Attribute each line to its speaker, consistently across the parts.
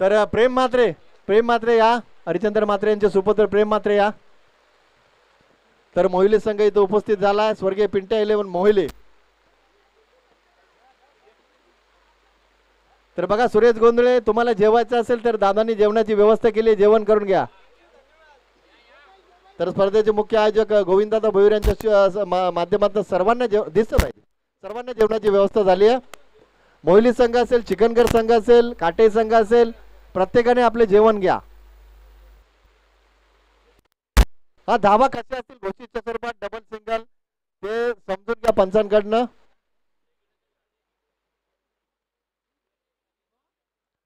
Speaker 1: तर प्रेम म्हात्रे या, हरिचंद्र म्हात्रे यांचे सुपुत्र प्रेम म्हात्रे या. तर मोहिले संघ इथं उपस्थित झाला आहे. स्वर्गीय पिंट्या 11 मोहिले. तर बघा सुरेश गोंधळे, तुम्हाला जेवायचं असेल तर दादांनी जेवणाची व्यवस्था केली, जेवण करून घ्या. तर स्पर्धेचे मुख्य आयोजक गोविंददादा भोईर यांच्या माध्यमातून सर्वांना दिसत पाहिजे, सर्वांना जेवणाची व्यवस्था झाली आहे. मोहिली संघ असेल, चिकनगर संघ असेल, काटे संघ असेल, प्रत्येकाने आपले जेवण घ्या. हा धावा कसे असतील घोषित चतुर्पाठ डबल सिंगल ते समजून घ्या पंचांकडनं.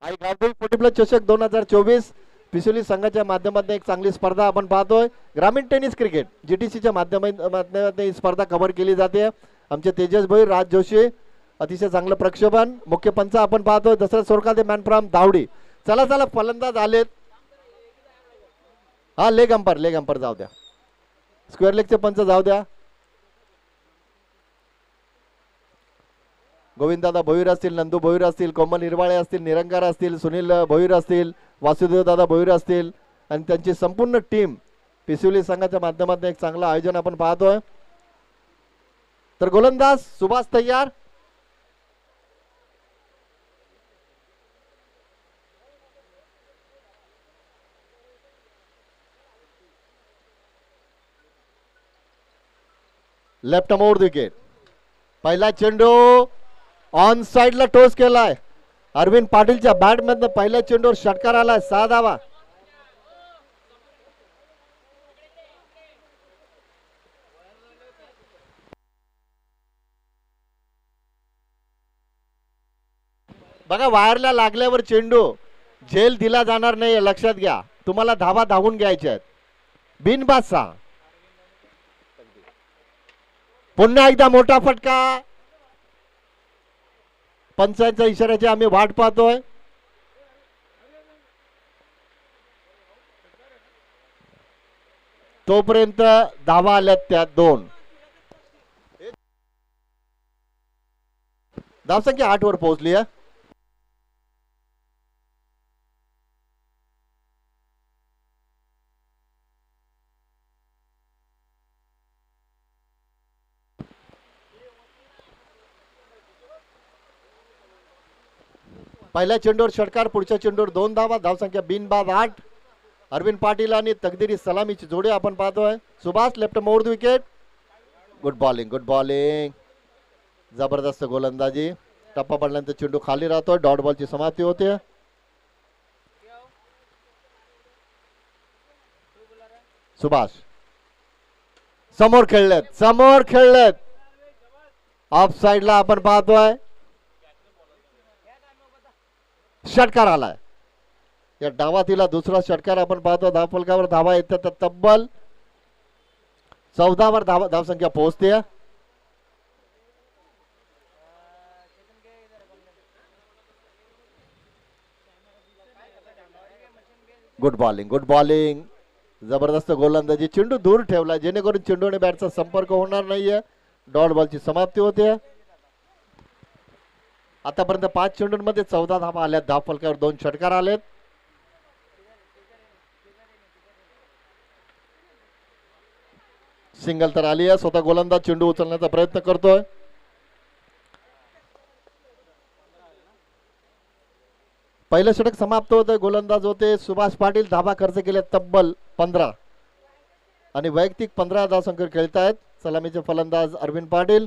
Speaker 1: आई गावदेवी 40+ चषक 2024 पिसोली संघाच्या माध्यमातून एक चांगली स्पर्धा आपण पाहतोय. ग्रामीण टेनिस क्रिकेट जीटीसीच्या माध्यमातून ही स्पर्धा कव्हर केली जाते. आमचे तेजस भाई, राज जोशी अतिशय चांगलं प्रक्षेपण. मुख्य पंच आपण पाहतोय दशरथ सोरकादे मॅन फ्रॉम दावडी. चला चला फलंदाज आलेत. हा लेग अंपर जाऊ द्या, स्क्वेअर लेगचे पंच जाऊ द्या. गोविंददादा भोईर असतील, नंदू भोईर असतील, कोमल निर्वाळे असतील, निरंकार असतील, सुनील भोईर असतील, वासुदेव दादा भोईर असतील आणि त्यांची संपूर्ण टीम पिसोली संघाच्या माध्यमातून एक चांगलं आयोजन आपण पाहतोय. तर गोलंदाज सुभाष तयार. लेफ्ट मोड विकेट. पहिला चेंडू ऑन साइडला टोस केलाय. अरविंद पाटीलच्या बॅट मधनं पहिल्या चेंडूवर षटकार आलाय. 6 धावा. बघा वायरला लागल्यावर चेंडू झेल दिला जाणार नाही, लक्षात घ्या. तुम्हाला धावा धावून घ्यायच्या आहेत. बिनबाद 6. पुन्हा एकदा मोठा फटका. पंचांच्या इशाऱ्याची आम्ही वाट पाहतोय. तोपर्यंत धावा आल्यात त्या 2. धावसंख्या 8 वर पोहोचली आहे. पहिल्या चेंडूवर षटकार, पुढच्या चेंडूवर 2 धावा. धावसंख्या बिनबाद 8. अरविंद पाटील आणि तकदिरी सलामीची जोडी आपण पाहतोय. सुभाष लेफ्ट मोड विकेट. Good bowling. जबरदस्त गोलंदाजी. टप्पा पडल्यानंतर चेंडू खाली राहतोय. डॉट बॉलची समाप्ती होते. सुभाष समोर खेळलेत. ऑफ साइडला आपण पाहतोय. षटकार आलाय. या डावातीला दुसरा षटकार आपण पाहतो. धावफलकावर धावा येतात तब्बल 14 वर धावसंख्या पोहोचते. Good bowling. जबरदस्त गोलंदाजी. चेंडू दूर ठेवला जेणेकरून चेंडूने बॅटचा संपर्क होणार नाहीये. डॉट बॉलची समाप्ती होते. आतापर्यंत 5 चेंडूंमध्ये 14 धावा आल्यात. धावफलकावर 2 षटकार आलेत. सिंगल तर आली आहे. स्वतः गोलंदाज चेंडू उचलण्याचा प्रयत्न करतोय. पहिलं षटक समाप्त होतं. गोलंदाज होते सुभाष पाटील. धावा खर्च केले तब्बल 15 आणि वैयक्तिक 15 धावसंख्या खेळतायत सलामीचे फलंदाज अरविंद पाटील.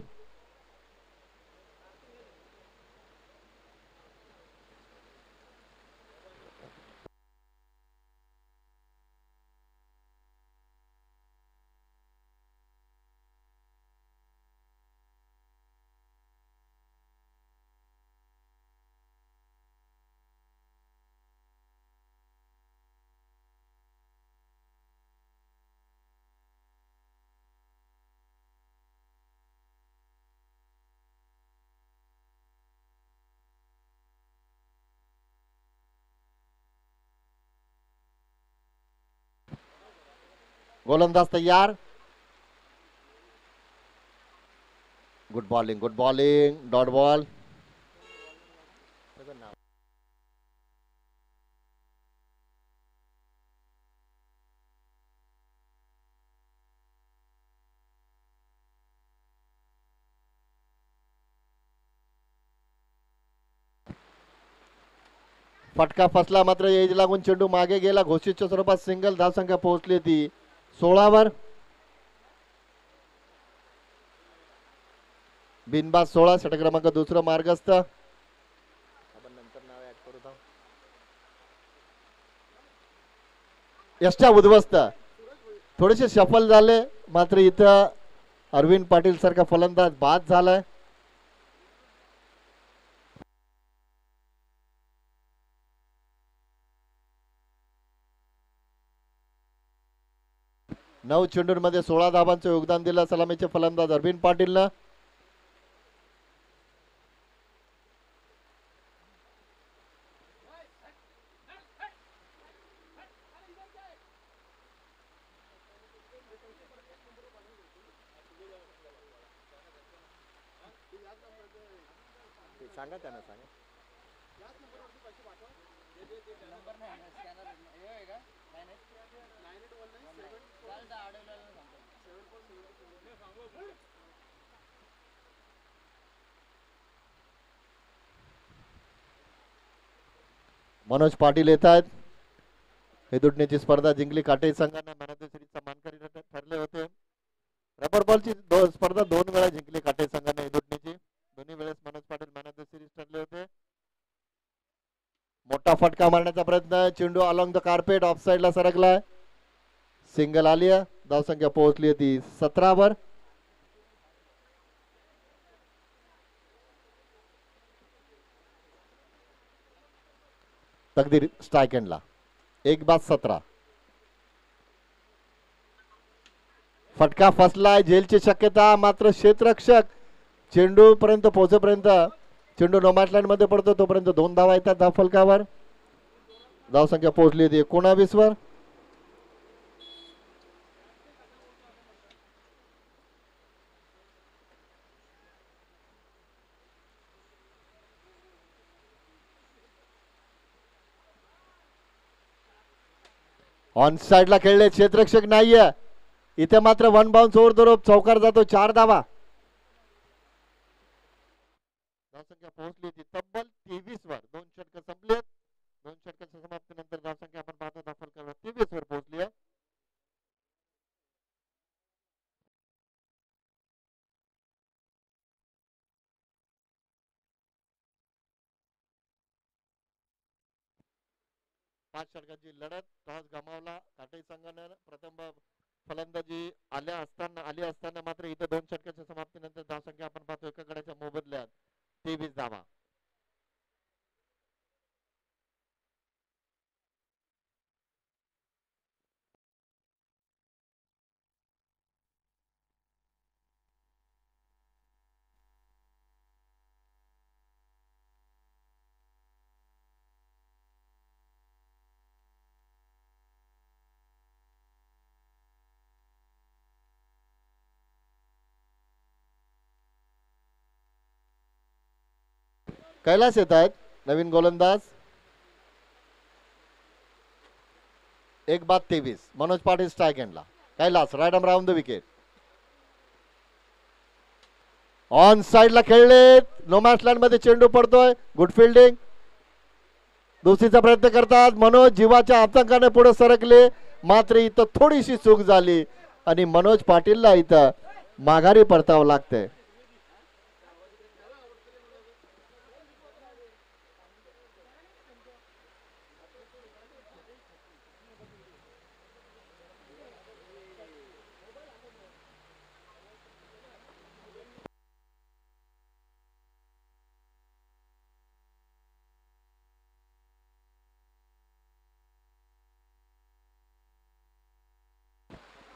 Speaker 1: गोलंदाज तयार. Good bowling. Dot ball. फटका फसला मात्र एज लागून चेंडू मागे गेला. घोषितच्या स्वरूपात सिंगल. धावसंख्या पोहोचली ती 16 बिनबाद 16. षटक क्रमांक दुसरं मार्गस्थ. यष्टा उद्ध्वस्त. थोडेसे सफल झाले मात्र इथं अरविंद पाटील सारखा फलंदाज बाद झालाय. नऊ चेंडूंमध्ये 16 धावांचं योगदान दिलं सलामीचे फलंदाज अरविंद पाटीलनं. सांगा त्यांना सांगा. मनोज पाटील येत आहेत. हे दुटण्याची स्पर्धा जिंकली काटे संघाने. मॅन ऑफ द सिरीजचा मानकरी ठरले होते. रबर बॉलची स्पर्धा 2 वेळा जिंकली काटे संघाने. हे दुटण्याची दोन्ही वेळेस Manoj Patil man of the series ठरले होते. मोठा फटका मारण्याचा प्रयत्न. चेंडू अलॉंग द कार्पेट ऑफ साइडला सरकलाय. सिंगल आली. धावसंख्या पोहोचली होती 17 तकदीर स्ट्राइक एंडला 1-17. फटका फसलाय. झेलची शक्यता मात्र क्षेत्ररक्षक चेंडू पर्यंत पोहोचेपर्यंत चेंडू नोमॅट लाईन मध्ये पडतो तोपर्यंत 2 धावा येतात धाव फलकावर. धावसंख्या पोहोचली होती 19 ऑन साइडला खेळले. क्षेत्ररक्षक नाहीये इथे मात्र 1 बाउन्स ओव्हर द रोप. चौकार जातो. 4 धावा. धावसंख्या पोहोचली होती तब्बल 23 2 षटक संपलेत. 2 षटकाच्या समाप्तीनंतर धावसंख्या आपण पाहतो धाव फलकावर 23 पोहोचली आहे. पाच षटकांची लढत. टॉस गमावला काटे संघाने. प्रथम फलंदाजी आली असताना मात्र इथे 2 षटकाच्या समाप्तीनंतर धावसंख्या आपण पाहतो एका गड्याच्या मोबदल्यात 23 धावा. कैलास येत आहेत नवीन गोलंदाज. 1-23. मनोज पाटील स्ट्राइक एंडला. Kailas right arm round the wicket. On साइडला खेळले. नो मॅच लँड मध्ये चेंडू पडतोय. Good fielding. दुसरीचा प्रयत्न करतात. मनोज जीवाच्या आतंकाने पुढे सरकले मात्र इथं थोडीशी चूक झाली आणि मनोज पाटीलला इथं माघारी परतावं लागतंय.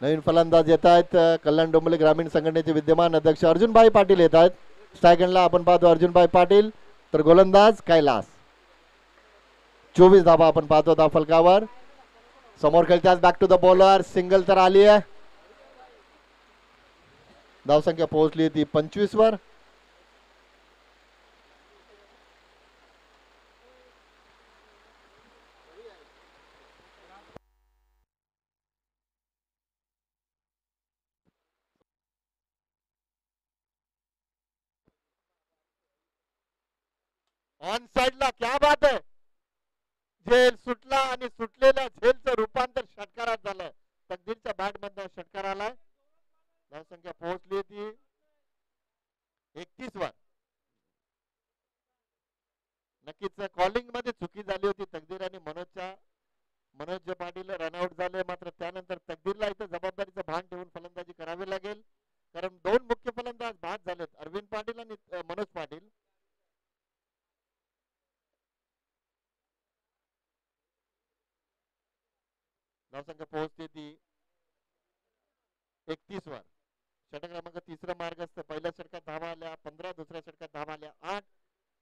Speaker 1: नवीन फलंदाज येत आहेत. कल्याण डोंबिवली ग्रामीण संघटनेचे विद्यमान अध्यक्ष अर्जुनभाई पाटील येत आहेत. स्ट्रायकला आपण पाहतो अर्जुनभाई पाटील. तर गोलंदाज कैलास. 24 धावा आपण पाहतो धाव फलकावर. समोर खेळतात. Back to the bowler. Single तर आली आहे. धावसंख्या पोहोचली ती 25 ऑन साइडला. क्या बात है. झेल सुटला आणि सुटलेल्या झेलचं रूपांतर षटकारात झालं. तकदीरच्या बॅट मधनं षटकार आलाय. धावसंख्या पोहोचली होती 31 वर. नक्कीच कॉलिंग मध्ये चुकी झाली होती तकदीर आणि मनोज पाटील रनआउट झाले. मात्र त्यानंतर तकदीरला इथं जबाबदारीचं भान ठेवून फलंदाजी करावी लागेल, कारण दोन मुख्य फलंदाज बाद झालेत, अरविंद पाटील आणि मनोज पाटील. धावसंख्या पोहोचते ती 31 वर. षटक क्रमांक तिसरा मार्ग असतं. पहिल्या षटकात धावा आल्या 15, दुसऱ्या षटकात धावा आल्या 8.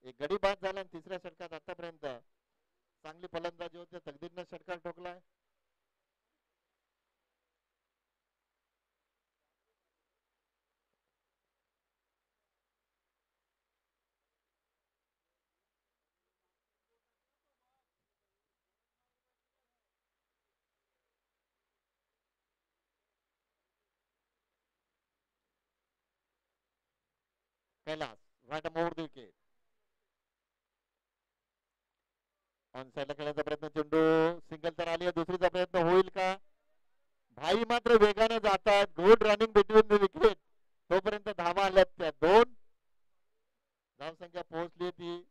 Speaker 1: एक गडी बाद झाला आणि तिसऱ्या षटकात आतापर्यंत चांगली फलंदाजी होते. तकदीरनं षटकार ठोकलाय. Kailas right mode wicket. On साईडला खेळण्याचा प्रयत्न, चेंडू सिंगल तर आली आहे. दुसरीचा प्रयत्न होईल का? भाई मात्र वेगाने जातात. Good running between the wicket. तोपर्यंत धावा आल्यात त्या 2. धावसंख्या पोहोचली ती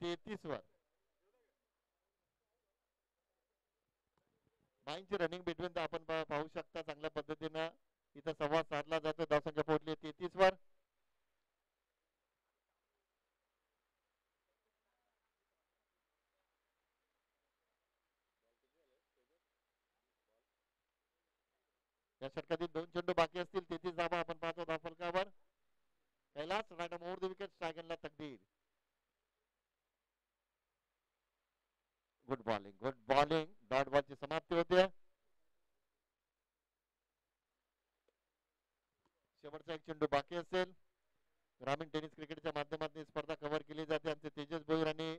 Speaker 1: 33 वर. भाईंची रनिंग बिटवीन आपण पाहू शकता चांगल्या पद्धतीनं इथं संवाद साधला जातो. धावसंख्या पोहोचली 33 वर. या षटकातील 2 चेंडू बाकी असतील. 33 धावा आपण पाहतो धावफलकावर. Kailas right mode the wicket. स्ट्रायगनला Takdir. Good bowling, good bowling. Dot बॉलची समाप्ती होते. शेवटचा एक चेंडू बाकी असेल. ग्रामीण टेनिस क्रिकेटच्या माध्यमातून स्पर्धा कव्हर केली जाते. आमचे तेजस भोईर आणि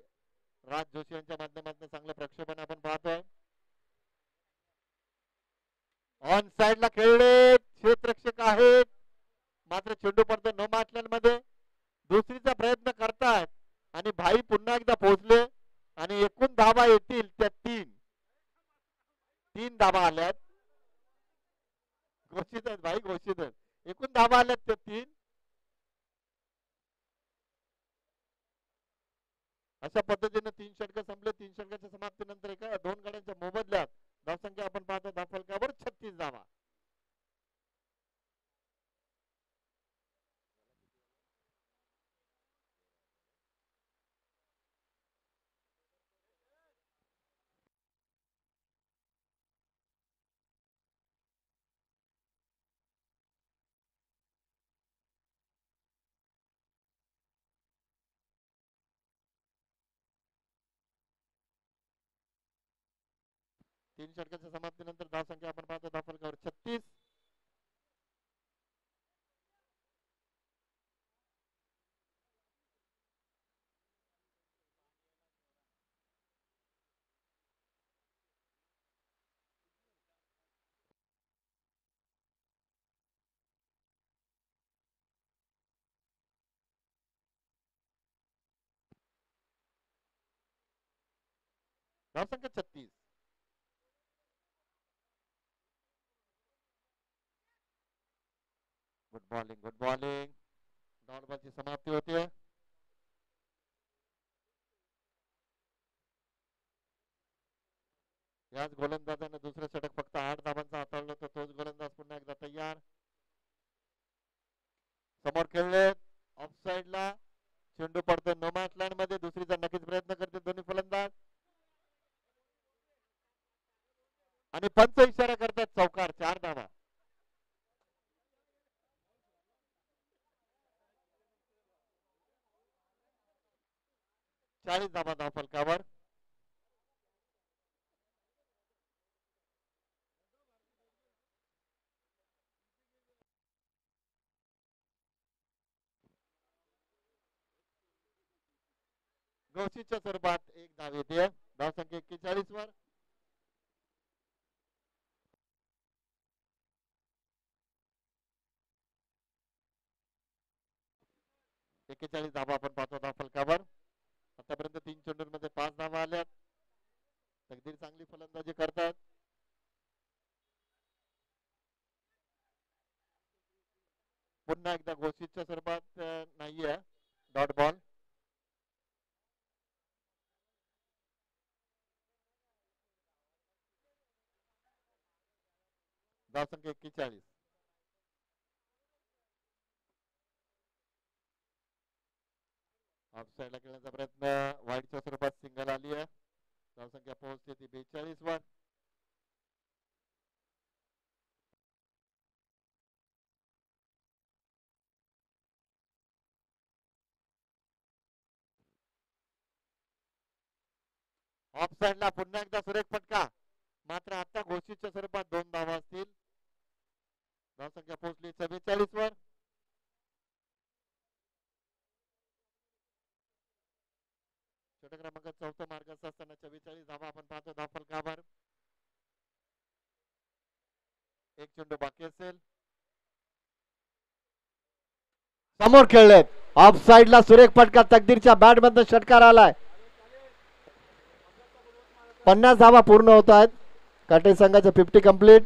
Speaker 1: राज जोशी यांच्या माध्यमातून चांगलं प्रक्षेपण आपण पाहतोय. ऑन साइडला खेळले क्षेत्ररक्षक आहेत, मात्र चेंडू पडतो नो मॅच मध्ये. दुसरीचा प्रयत्न करतायत आणि भाई पुन्हा एकदा पोहोचले आणि एकूण धावा येतील त्या 3 धावा आल्यात. घोषित आहेत भाई, घोषित आहेत. एकूण धावा आल्यात त्या 3. अशा पद्धतीने 3 षटक संपले. 3 षटकाच्या समाप्तीनंतर एका 2 गड्यांच्या मोबदल्यात धावसंख्या आपण पाहतो धावफलकावर 36 धावा. तीन षटकाच्या समाप्तीनंतर धावसंख्या आपण पाहतो धावफलकावर 36. धावसंख्या 36. Good bowling, good bowling. Dot बॉलची समाप्ती होते. याच गोलंदाजाने दुसरे षटक फक्त 8 धावांचा हाताळलं होतं. तोच गोलंदाज पुन्हा एकदा तयार. समोर खेळले ऑफ साइडला चेंडू पडतो नो मॅच लँड मध्ये. दुसरीचा नक्कीच प्रयत्न करते दोन्ही फलंदाज आणि पंच इशारा करतात चौकार. 4 धावा. 40 धावा धावफलकावर. घोषीच्या स्वरूपात 1 धाव येते. धावसंख्या 41 वर. धावा आपण पाहतो धावफलकावर. आतापर्यंत 3 चेंडूंमध्ये 5 धावा आल्यात. तकदीर चांगली फलंदाजी करतात. पुन्हा एकदा घोषितच्या स्वरूपात नाहीये. Dot ball. धावसंख्या 41. ऑफ साईडला खेळण्याचा प्रयत्न वाईडच्या स्वरूपात सिंगल आली आहे. धावसंख्या पोहोचली ती 42 वर. ऑफ साईडला पुन्हा एकदा सुरेख फटका. मात्र आता घोषितच्या स्वरूपात 2 धावा असतील. धावसंख्या पोहोचली 44 वर. षटक क्रमांक 4 मार्गाचा असताना 44 धावा आपण पाहतो धावफलकावर. एक चेंडू बाकी असेल. समोर खेळलेत. ऑफ साईडला सुरेख फटका. तकदीरच्या बॅट मधून षटकार आलाय. 50 धावा पूर्ण होत आहेत. काटे संघाचे 50 कंप्लीट.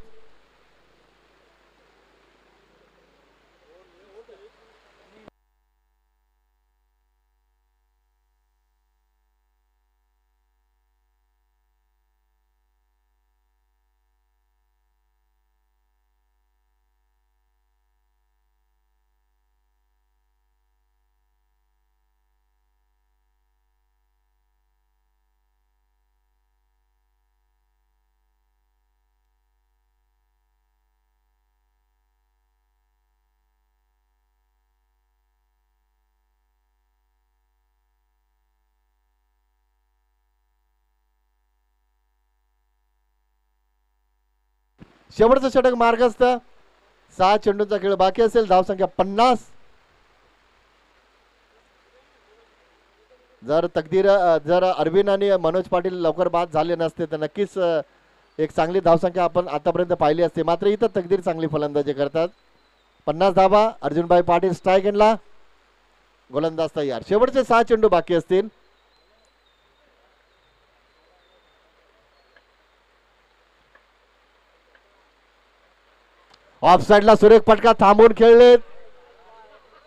Speaker 1: शेवटचं षटक मार्गस्थ. 6 चेंडूंचा खेळ बाकी असेल. धावसंख्या 50. जर अरविंद आणि मनोज पाटील लवकर बाद झाले नसते तर नक्कीच एक चांगली धावसंख्या आपण आतापर्यंत पाहिली असते. मात्र इथं तकदीर चांगली फलंदाजी करतात. 50 धावा. अर्जुनभाई पाटील स्ट्राईक एंडला. गोलंदाज तयार. शेवटचे 6 चेंडू बाकी असतील. ऑफ साईडला सुरेख फटका. थांबून खेळलेत.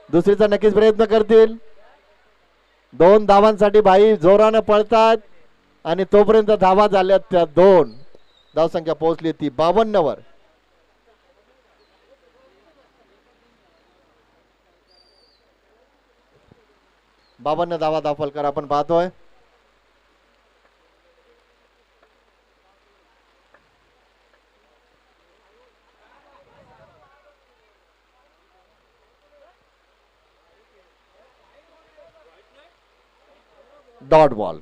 Speaker 1: दुसरीचा नक्कीच प्रयत्न करतील. 2 धावांसाठी भाई जोरानं पळतात आणि तोपर्यंत धावा झाल्यात त्या 2. धावसंख्या पोहोचली ती 52 वर. बावन्न धावा धावफलकार आपण पाहतोय. Dot ball.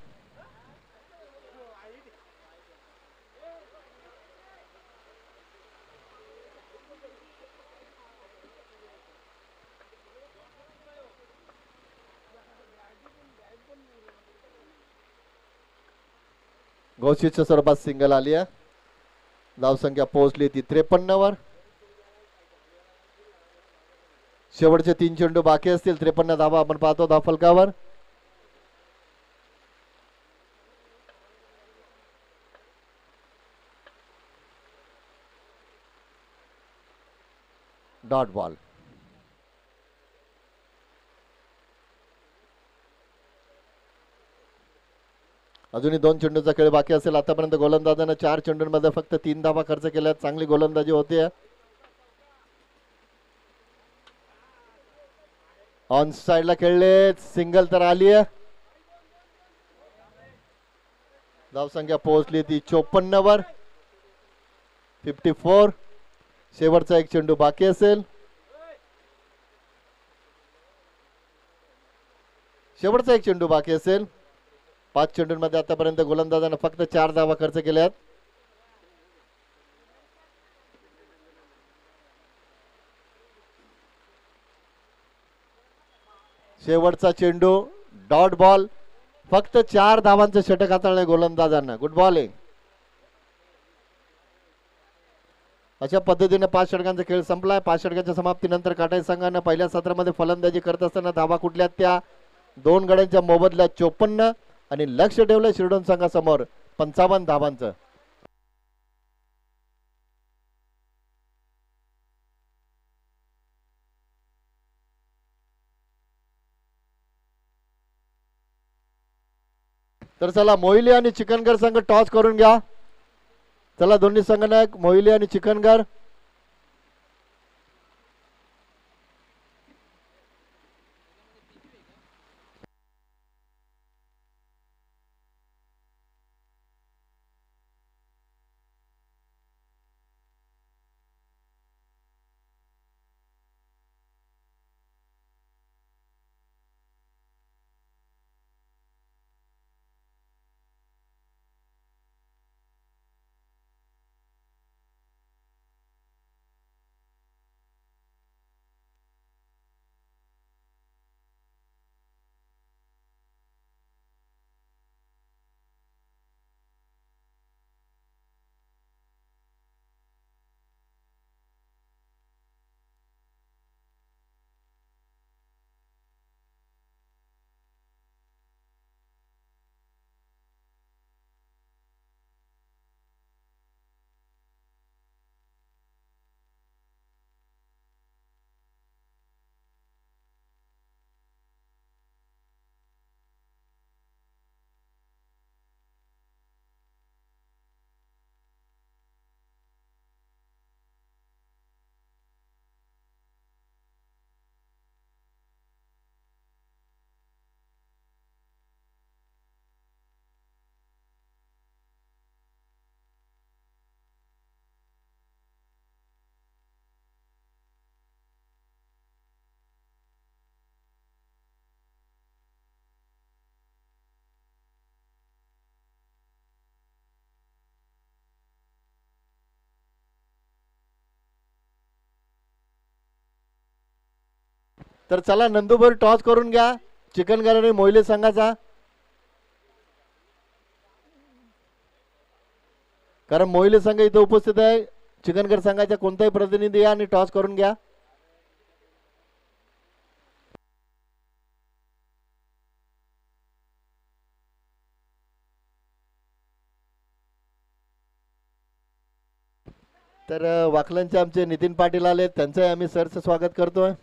Speaker 1: घोषितच्या स्वरूपात सिंगल आली आहे. धावसंख्या पोहोचली ती 53 वर. शेवटचे 3 चेंडू बाकी असतील. 53 धावा आपण पाहतो धावफलकावर. Dot ball. अजूनही 2 चेंडूचा खेळ बाकी असेल. आतापर्यंत गोलंदाजाने 4 चेंडूंमध्ये फक्त 3 धावा खर्च केल्या. चांगली गोलंदाजी होते. ऑन साइडला खेळले. सिंगल तर आली आहे. धावसंख्या पोहोचली ती 54 वर. 54. शेवटचा 1 चेंडू बाकी असेल. शेवटचा 1 चेंडू बाकी असेल. 5 चेंडूंमध्ये आतापर्यंत गोलंदाजाने फक्त 4 धावा खर्च केल्यात. शेवटचा चेंडू. Dot ball. फक्त 4 धावांचे षटक हाताळले गोलंदाजांना. Good bowling. अशा पद्धतीने 5 षटकांचा खेळ संपलाय. 5 षटकांच्या समाप्तीनंतर काटाई संघानं पहिल्या सत्रामध्ये फलंदाजी करत असताना धावा कुठल्या त्या 2 गड्यांच्या मोबदल्यात 54 आणि लक्ष ठेवलं शिरडोन संघासमोर 55 धावांचं. तर चला मोहिली आणि चिकनगर संघ टॉस करून घ्या. चला दोन्ही संघनायक मोहिली आणि चिकनगर. तर चला नंदुरबार टॉस करून घ्या चिकनगर आणि मोहिले संघाचा. कारण मोहिले संघ इथे उपस्थित आहे. चिकनगर संघाच्या कोणताही प्रतिनिधी या आणि टॉस करून घ्या. तर वाकलनचे आमचे नितीन पाटील आले, त्यांचंही आम्ही सरचं स्वागत करतोय.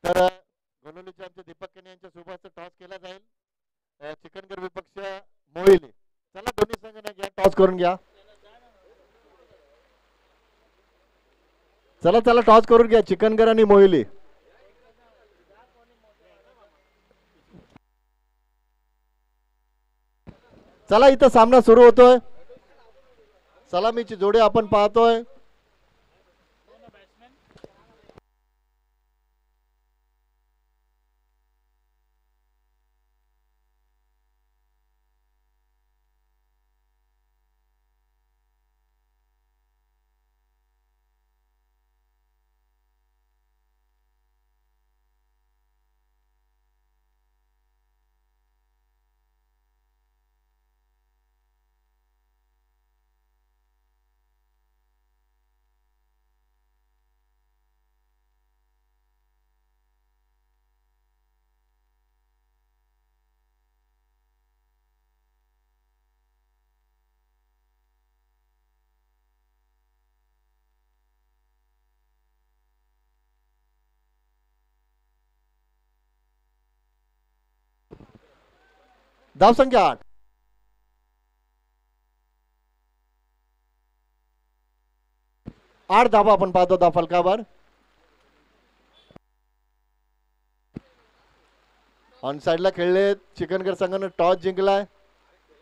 Speaker 1: तर गोनोलीचे आमचे दीपक केने यांच्या सोबत टॉस केला जाईल. चिकनगर विपक्ष मोहिले. चला दोन्ही संघ घ्या, टॉस करून घ्या. चला चला टॉस करून घ्या चिकनगर आणि मोहिली. चला इथं सामना सुरू होतोय. सलामीची जोडी आपण पाहतोय. धाव संख्या 8. 8 धावा आपण पाहतो धाव फलकावर. ऑन साइडला खेळले चिकनगर संघाने टॉस जिंकलाय.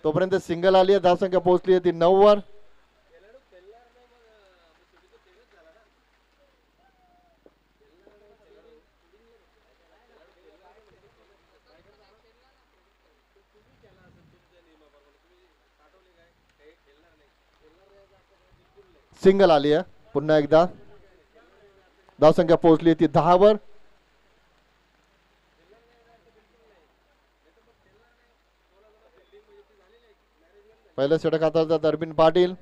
Speaker 1: तोपर्यंत सिंगल आली आहे. धावसंख्या पोहोचली आहे ती 9 वर. सिंगल आली आहे. पुन्हा एकदा धावसंख्या पोहोचली ती 10 वर. पहिलं षटक हाताळतात अरविंद पाटील.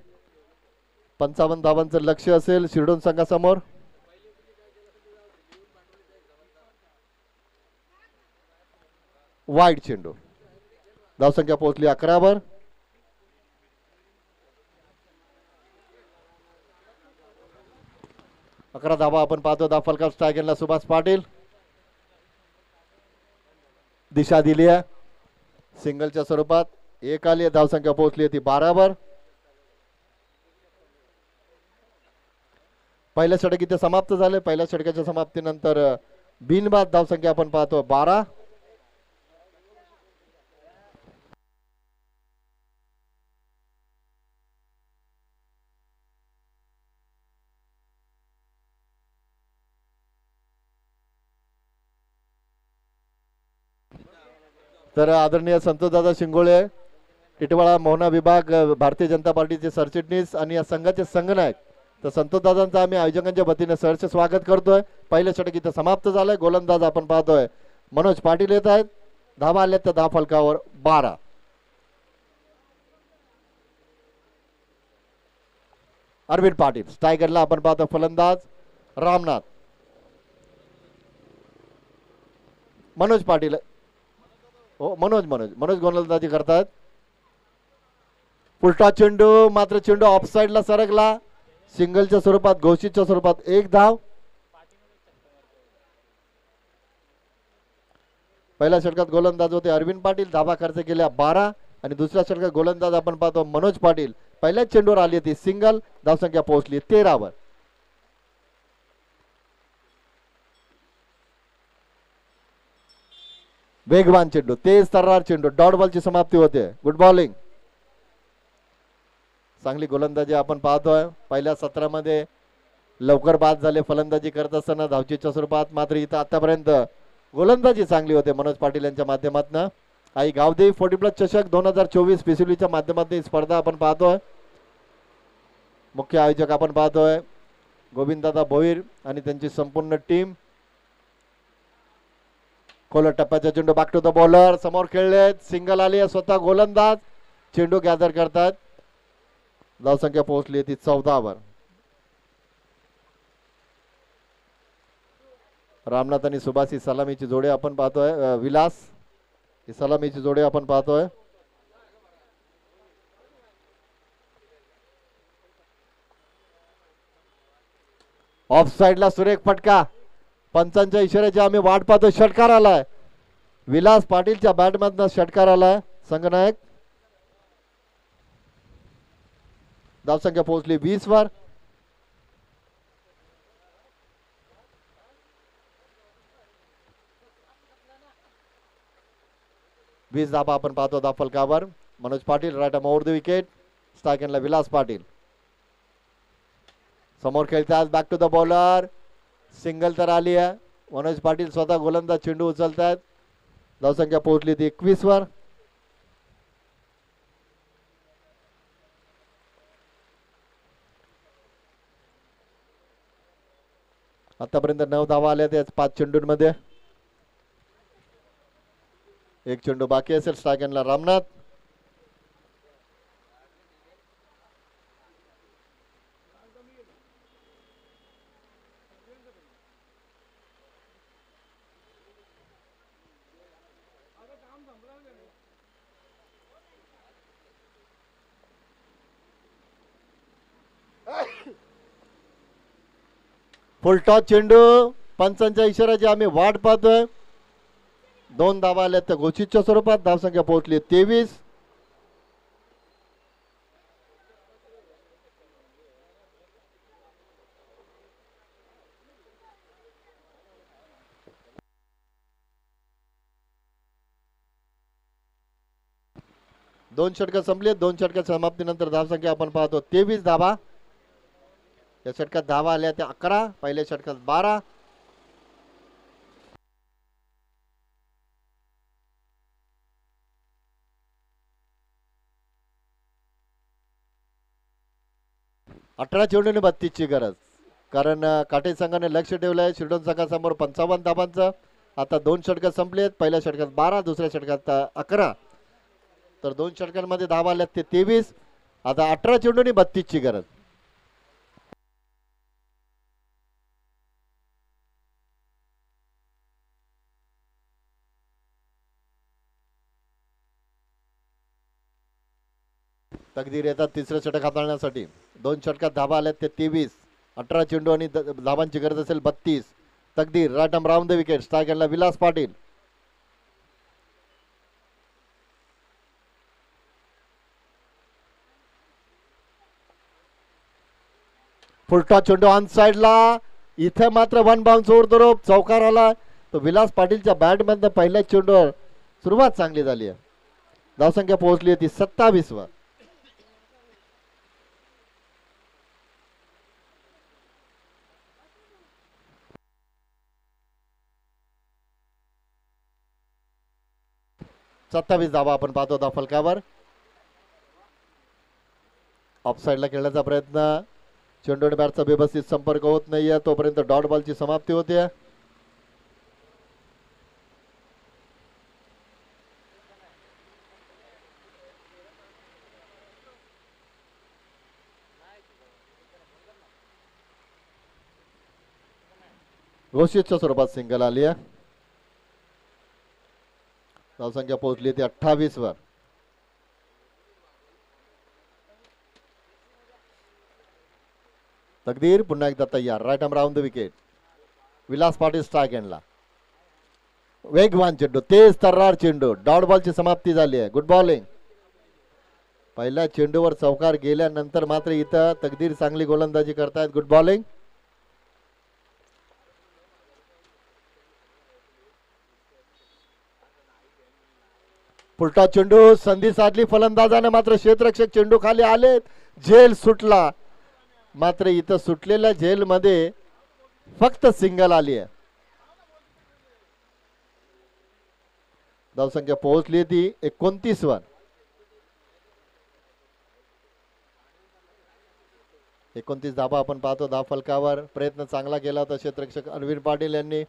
Speaker 1: 55 धावांचं लक्ष असेल शिरडोन संघासमोर. वाईड चेंडू. धावसंख्या पोहोचली 11 वर. अकरा धावा आपण पाहतो. धाव फलकावर स्ट्रायकरला सुभाष पाटील. दिशा दिली आहे सिंगलच्या स्वरूपात. एक आली आहे. धावसंख्या पोहोचली ती 12 वर. पहिलं षटक इथे समाप्त झाले. पहिल्या षटकाच्या समाप्तीनंतर बिनबाद धावसंख्या आपण पाहतो 12. तर आदरणीय संतोषदादा शिंगोळे, टिटवाळा मोहना विभाग, भारतीय जनता पार्टीचे सरचिटणीस आणि या संघाचे संघनायक, तर संतोषदादांचं आम्ही आयोजकांच्या वतीने सहर्ष स्वागत करतोय. पहिलं षटक इथं समाप्त झालंय. गोलंदाज आपण पाहतोय मनोज पाटील येत आहेत. धावा आल्या त्या धाव फलकावर 12. अरविंद पाटील. स्ट्रायकरला आपण पाहतो फलंदाज रामनाथ. मनोज पाटील. हो मनोज गोलंदाजी करतात. उलटा चेंडू, मात्र चेंडू ऑफसाइडला सरकला. सिंगलच्या स्वरूपात, घोषितच्या स्वरूपात 1 धाव. पहिल्या षटकात गोलंदाज होते अरविंद पाटील. धावा खर्च केल्या 12 आणि दुसऱ्या षटकात गोलंदाज आपण पाहतो मनोज पाटील. पहिल्याच चेंडूवर आली ती सिंगल. धावसंख्या पोहोचली 13 वर. वेगवान चेंडू, तेज तर्रार चेंडू, डॉट बॉलची समाप्ती होते. Good bowling. चांगली गोलंदाजी आपण पाहतोय. पहिल्या सत्रामध्ये लवकर बाद झाले फलंदाजी करत असताना धावचीच्या स्वरूपात. मात्र इथं आतापर्यंत गोलंदाजी चांगली होते मनोज पाटील यांच्या माध्यमातून. आई गावदेवी 40+ चषक 2024 पिसिलीच्या माध्यमातून ही स्पर्धा आपण पाहतोय. मुख्य आयोजक आपण पाहतोय गोविंददादा भोईर आणि त्यांची संपूर्ण टीम. खोल टप्प्याचा चेंडू बॅक टू द बॉलर. समोर खेळलेत. सिंगल आली आहे. स्वतः गोलंदाज चेंडू गॅदर करतात. धावसंख्या पोहोचली ती 14 वर. रामनाथ आणि सुभाष ही सलामीची जोडी आपण पाहतोय. विलास ही सलामीची जोडी आपण पाहतोय. ऑफ साइडला सुरेख फटका. पंचांच्या इशाऱ्याची आम्ही वाट पाहतोय. षटकार आलाय. विलास पाटीलच्या बॅटमधनं षटकार आलाय. संघनायक. धावसंख्या पोहोचली 20 वर. वीस धाबा आपण पाहतो धाव फलकावर. Manoj Patil right arm over the wicket. स्ट्रायकरला विलास पाटील. समोर खेळतात. Back to the bowler. Single तर आली आहे. मनोज पाटील स्वतः गोलंदाज चेंडू उचलतात. धावसंख्या पोहोचली ती 21 वर. आतापर्यंत 9 धावा आल्या त्या 5 चेंडूंमध्ये. एक चेंडू बाकी असेल. स्ट्रायकरला रामनाथ. फुल टॉस चेंडू. पंचांच्या इशाऱ्याची आम्ही वाट पाहतोय. 2 धावा आल्या त्या घोषितच्या स्वरूपात. धावसंख्या पोहोचली 23. 2 षटक संपले. 2 षटक समाप्तीनंतर धावसंख्या आपण पाहतो 23 धावा. या षटकात धावा आल्या त्या 11, पहिल्या षटकात 12. अठरा चेंडूने 32 ची गरज, कारण काटे संघाने लक्ष ठेवलंय शिरडोन संघासमोर 55 धावांचं. आता 2 षटक संपलेत. पहिल्या षटकात 12, दुसऱ्या षटकात 11, तर 2 षटकांमध्ये धावा आल्यात ते 23. आता 18 चेंडूने 32 ची गरज. तकदीर येतात तिसरं षटक हाताळण्यासाठी. 2 षटकात धावा आल्यात ते 23. 18 चेंडू आणि धावांची गरज असेल 32. Takdir right arm round the wicket. Strike एंडला विलास पाटील. फुलटा चेंडू ऑन साइडला. इथे मात्र one bounce over the rope चौकार आला. तो विलास पाटीलच्या बॅट मधनं पहिल्या चेंडूवर सुरुवात चांगली झाली आहे. धावसंख्या पोहोचली होती 27 वर. धावा आपण पाहतो धाव फलकावर. ऑफसाईडला खेळण्याचा प्रयत्न. चेंडू आणि बॅटचा व्यवस्थित संपर्क होत नाहीये तोपर्यंत डॉट बॉलची समाप्ती होते. घोषितच्या स्वरूपात सिंगल आली आहे. धावसंख्या पोहोचली ती 28 वर. तकदीर पुन्हा एकदा तयार. Right arm round the wicket. Vilas Patil strike एंडला. वेगवान चेंडू, तेज तर्रार चेंडू. डॉट बॉलची समाप्ती झाली आहे. Good bowling. पहिल्या चेंडूवर चौकार गेल्यानंतर मात्र इथं तकदीर चांगली गोलंदाजी करतायत. Good bowling. फुलटा चेंडू, संधी साधली फलंदाजाने, मात्र क्षेत्ररक्षक चेंडू खाली आलेत. झेल सुटला, मात्र इथं सुटलेल्या झेल मध्ये फक्त सिंगल आली आहे. धावसंख्या पोहोचली ती 29 वर. 29 धावा आपण पाहतो धाव फलकावर. प्रयत्न चांगला केला होता क्षेत्ररक्षक अनवीर पाटील यांनी.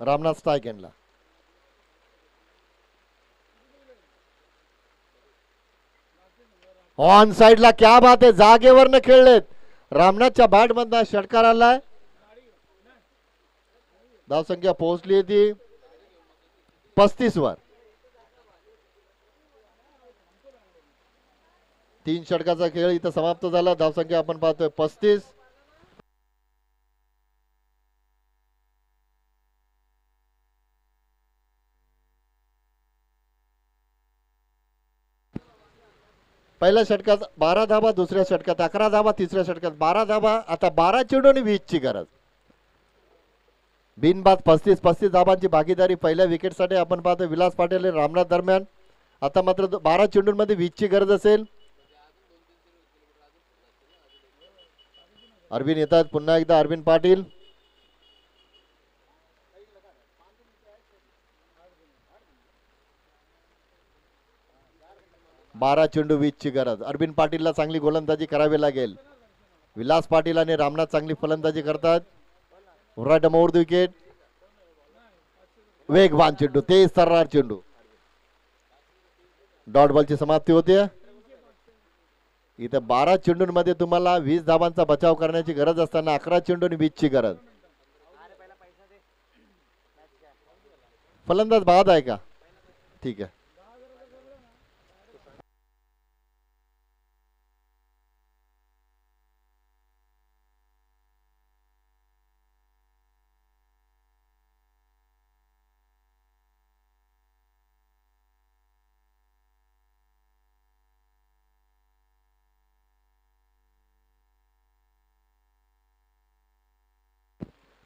Speaker 1: रामनाथ स्ट्राइक एंडला. ऑन साइडला. क्या बात आहे, जागेवर न खेळलेत. रामनाथच्या बॅट मधला षटकार आलाय. धावसंख्या पोहोचली ती 35 वर. 3 षटकाचा खेळ इथं समाप्त झाला. धावसंख्या आपण पाहतोय 35. पहिल्या षटकात 12 धावा, दुसऱ्या षटकात 11 धावा, तिसऱ्या षटकात 12 धावा. आता 12 चेंडू आणि 20 ची गरज. बिनबाद 35 धावांची भागीदारी पहिल्या विकेटसाठी आपण पाहतो विलास पाटील आणि रामनाथ दरम्यान. आता मात्र 12 चेंडूंमध्ये 20 ची गरज असेल. अरविंद येतात पुन्हा एकदा. अरविंद पाटील. बारा चेंडू 20 ची गरज. अरविंद पाटीलला चांगली गोलंदाजी करावी लागेल. विलास पाटील आणि रामनाथ चांगली फलंदाजी करतात. Right arm over the wicket. वेगवान चेंडू, तेज तर्रार चेंडू. डॉट बॉलची समाप्ती होते. इथे 12 चेंडूंमध्ये तुम्हाला 20 धावांचा बचाव करण्याची गरज असताना 11 चेंडू आणि 20 ची गरज. फलंदाज बाद आहे का? ठीक आहे.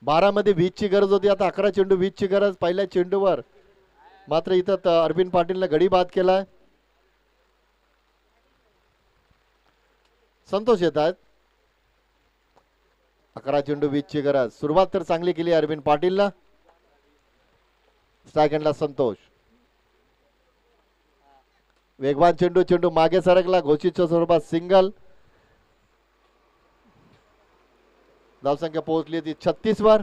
Speaker 1: बारा मध्ये 20 ची गरज होती. आता 11 चेंडू 20 ची गरज. पहिल्या चेंडूवर मात्र इथं अरविंद पाटीलने गडी बाद केलाय. संतोष येत आहेत. 11 चेंडू 20 ची गरज. सुरुवात तर चांगली केली अरविंद पाटीलला. सेकंडला संतोष. वेगवान चेंडू, चेंडू मागे सरकला. घोषितच्या स्वरूपात सिंगल. धावसंख्या पोहोचली ती 36 वर.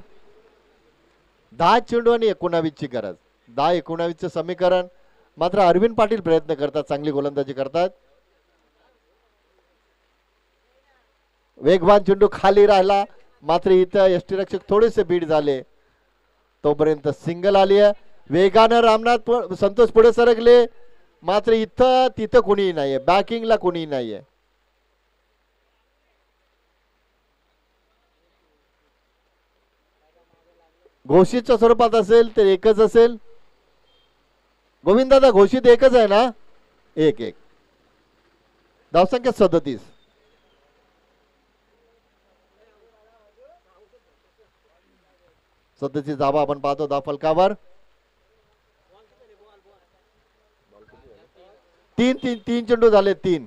Speaker 1: 10 चेंडू आणि 19 ची गरज. 10-19 चे समीकरण. मात्र अरविंद पाटील प्रयत्न करतात, चांगली गोलंदाजी करतात. वेगवान चेंडू खाली राहिला, मात्र इथं यष्टीरक्षक थोडेसे बीट झाले. तोपर्यंत सिंगल आली आहे. वेगानं रामनाथ संतोष पुढे सरकले, मात्र इथं तिथं कोणीही नाहीये, बॅकिंगला कोणीही नाहीये. घोषितच्या स्वरूपात असेल तर एकच असेल. गोविंदादा घोषित एकच आहे ना? 1-1. धावसंख्या 37. सध्याची धावा आपण पाहतो धाव फलकावर. 3 चेंडू झाले. 3.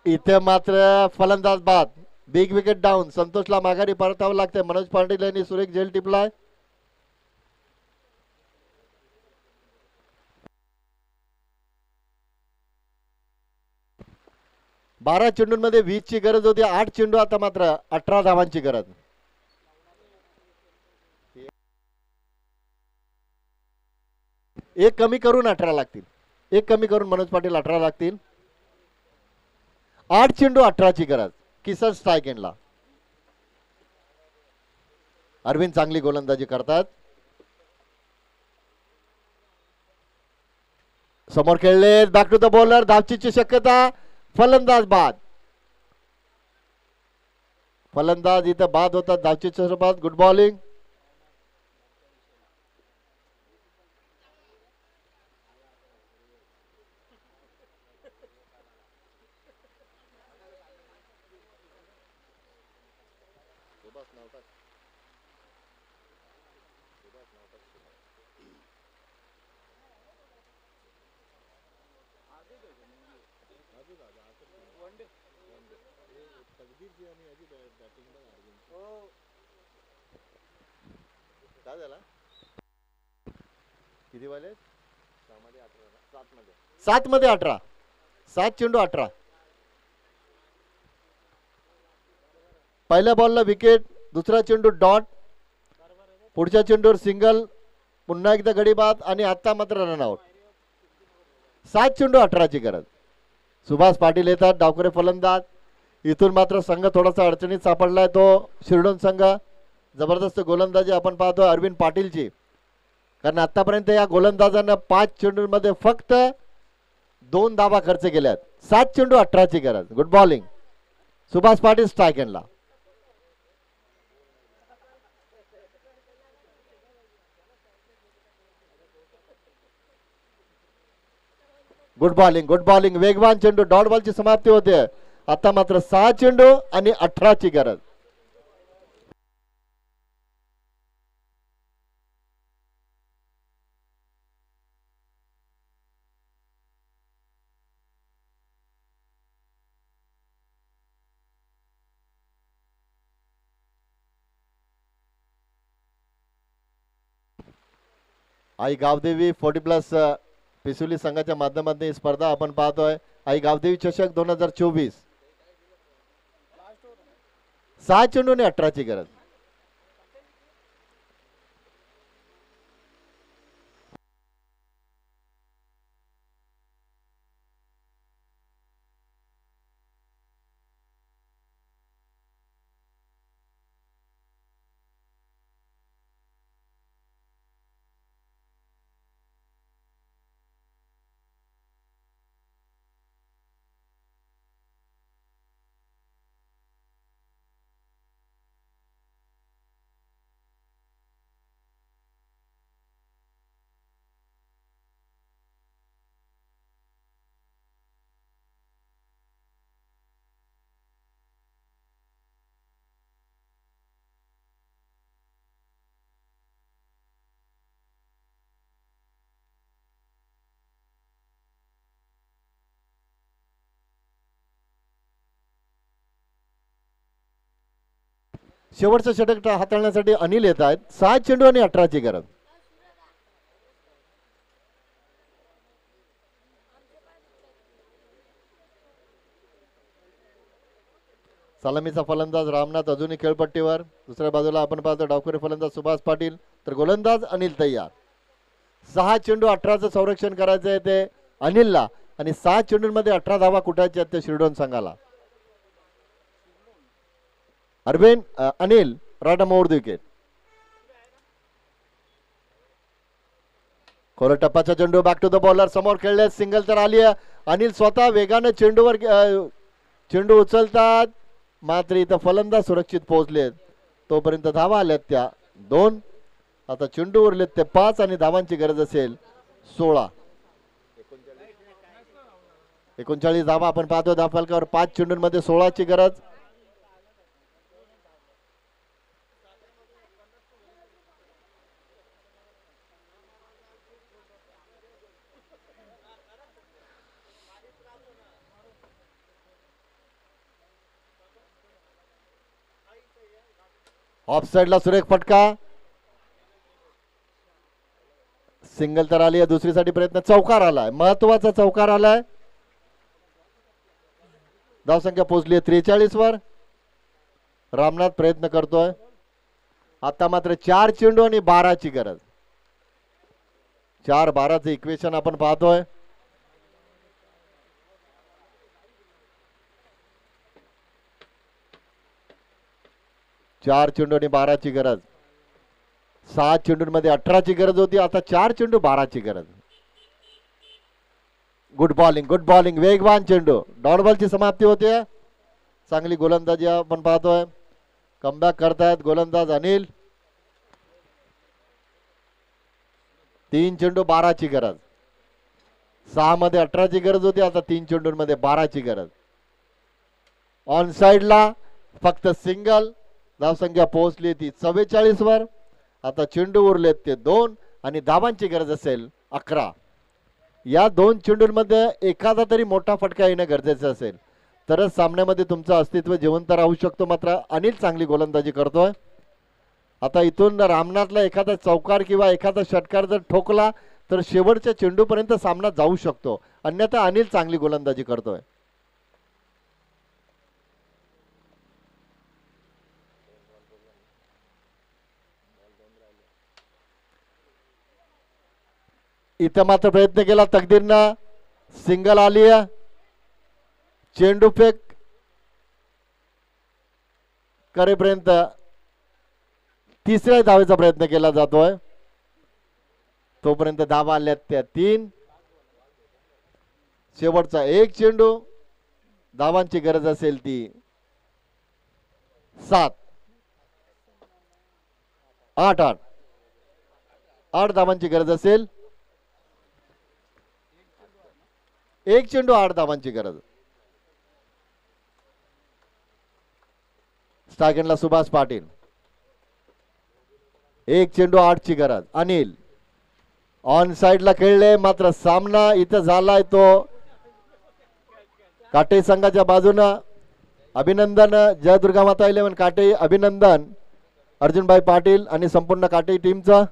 Speaker 1: इथे मात्र फलंदाज बाद. Big wicket down. संतोषला माघारी परतावं लागतंय. मनोज पाटील यांनी सुरेख झेल टिपलाय. बारा चेंडूंमध्ये 20 ची गरज होती. 8 चेंडू, आता मात्र 18 धावांची गरज. एक कमी करून 18 लागतील. एक कमी करून मनोज पाटील 18 लागतील. 8 चेंडू 18 ची गरज. किसन स्ट्राइक एंडला. अरविंद चांगली गोलंदाजी करतात. समोर खेळले. Back to the bowler. धावचीची शक्यता. फलंदाज बाद. फलंदाज इथं बाद होतात धावचीच्या स्वरूपात. Good bowling. किती वाले? 7 मध्ये 18. 7 चेंडू 18. पहिल्या बॉलला विकेट. दुसरा चेंडू डॉट. पुढच्या चेंडूवर सिंगल. पुन्हा एकदा गडी बाद आणि आता मात्र रनआउट. 7 चेंडू 18 ची गरज. सुभाष पाटील येतात, डावकरे फलंदाज. इथून मात्र संघ थोडासा अडचणीत सापडलाय तो शिरडोन संघ. जबरदस्त गोलंदाजी आपण पाहतो अरविंद पाटीलची, कारण आतापर्यंत या गोलंदाजांना 5 चेंडूंमध्ये फक्त 2 धावा खर्च केल्यात. 7 चेंडू 18 ची गरज. Good bowling. Subhash Patil strike एंडला. Good bowling, good bowling. वेगवान चेंडू. डॉट बॉलची समाप्ती होते. आता मात्र 6 चेंडू आणि 18 ची गरज. आई गावदेवी 40+ पिसुली संघाच्या माध्यमातून ही स्पर्धा आपण पाहतोय. आई गावदेवी चषक 2024. 6 चेंडू आणि 18 ची गरज. शेवटचं षटक हाताळण्यासाठी अनिल येत आहेत. 6 चेंडू आणि 18ची गरज. सलामीचा फलंदाज रामनाथ अजूनही खेळपट्टीवर. दुसऱ्या बाजूला आपण पाहतो डावखुरी फलंदाज सुभाष पाटील, तर गोलंदाज अनिल तय्यार. 6 चेंडू 18चं संरक्षण करायचं आहे ते अनिलला, आणि 6 चेंडूंमध्ये 18 धावा कुठायच्या आहेत ते शिरडोन संघाला. अरविंद अनिल राडा मोड विकेट. खोल टप्प्याचा चेंडू बॅक टू द बॉलर. समोर खेळले, सिंगल तर आली आहे. अनिल स्वतः वेगाने चेंडूवर चेंडू उचलतात, मात्र इथं फलंदाज सुरक्षित पोहोचलेत. तोपर्यंत धावा आल्यात त्या 2. आता चेंडू उरलेत ते 5 आणि धावांची गरज असेल 16. 39 धावा आपण पाहतो धावफलकावर. 5 चेंडूंमध्ये 16ची गरज. ऑफ साइडला सुरेख फटका. सिंगल तर आली आहे. दुसरीसाठी प्रयत्न. चौकार आलाय, महत्वाचा चौकार आलाय. धावसंख्या पोहोचली आहे 43 वर. रामनाथ प्रयत्न करतोय. आता मात्र 4 चेंडू आणि 12ची गरज. 4-12चं इक्वेशन आपण पाहतोय. चार चेंडू आणि 12ची गरज. 6 चेंडूंमध्ये 18ची गरज होती, आता 4 चेंडू 12ची गरज. Good bowling, good bowling. वेगवान चेंडू. डॉट बॉलची समाप्ती होते. चांगली गोलंदाजी आपण पाहतोय. कमबॅक करतायत गोलंदाज अनिल. 3 चेंडू 12ची गरज. 6 मध्ये 18ची गरज होती, आता 3 चेंडूंमध्ये 12ची गरज. ऑन साइडला फक्त सिंगल. धावसंख्या पोहोचली ती 44 वर. आता चेंडू उरलेत ते 2 आणि धावांची गरज असेल 11. या 2 चेंडूंमध्ये एखादा तरी मोठा फटका येणं गरजेचं असेल, तरच सामन्यामध्ये तुमचं अस्तित्व जिवंत राहू शकतो. मात्र अनिल चांगली गोलंदाजी करतोय. आता इथून रामनाथला एखादा चौकार किंवा एखादा षटकार जर ठोकला तर शेवटच्या चेंडूपर्यंत सामना जाऊ शकतो. अन्यथा अनिल चांगली गोलंदाजी करतोय. इथं मात्र प्रयत्न केला तकदीरनं. सिंगल आली आहे. चेंडू फेक करेपर्यंत तिसऱ्या धावेचा प्रयत्न केला जातोय. तोपर्यंत धावा आल्यात त्या 3. शेवटचा 1 चेंडू. धावांची गरज असेल ती 7. 8 धावांची गरज असेल. 1 चेंडू 8 धावांची गरज. स्टार्गेनला सुभाष पाटील. 1 चेंडू 8ची गरज. अनिल ऑन साइडला खेळले, मात्र सामना इथं झालाय तो काटे संघाच्या बाजूनं. अभिनंदन जयदुर्गा माता 11 काटे. अभिनंदन अर्जुनभाई पाटील आणि संपूर्ण काटे टीमचं.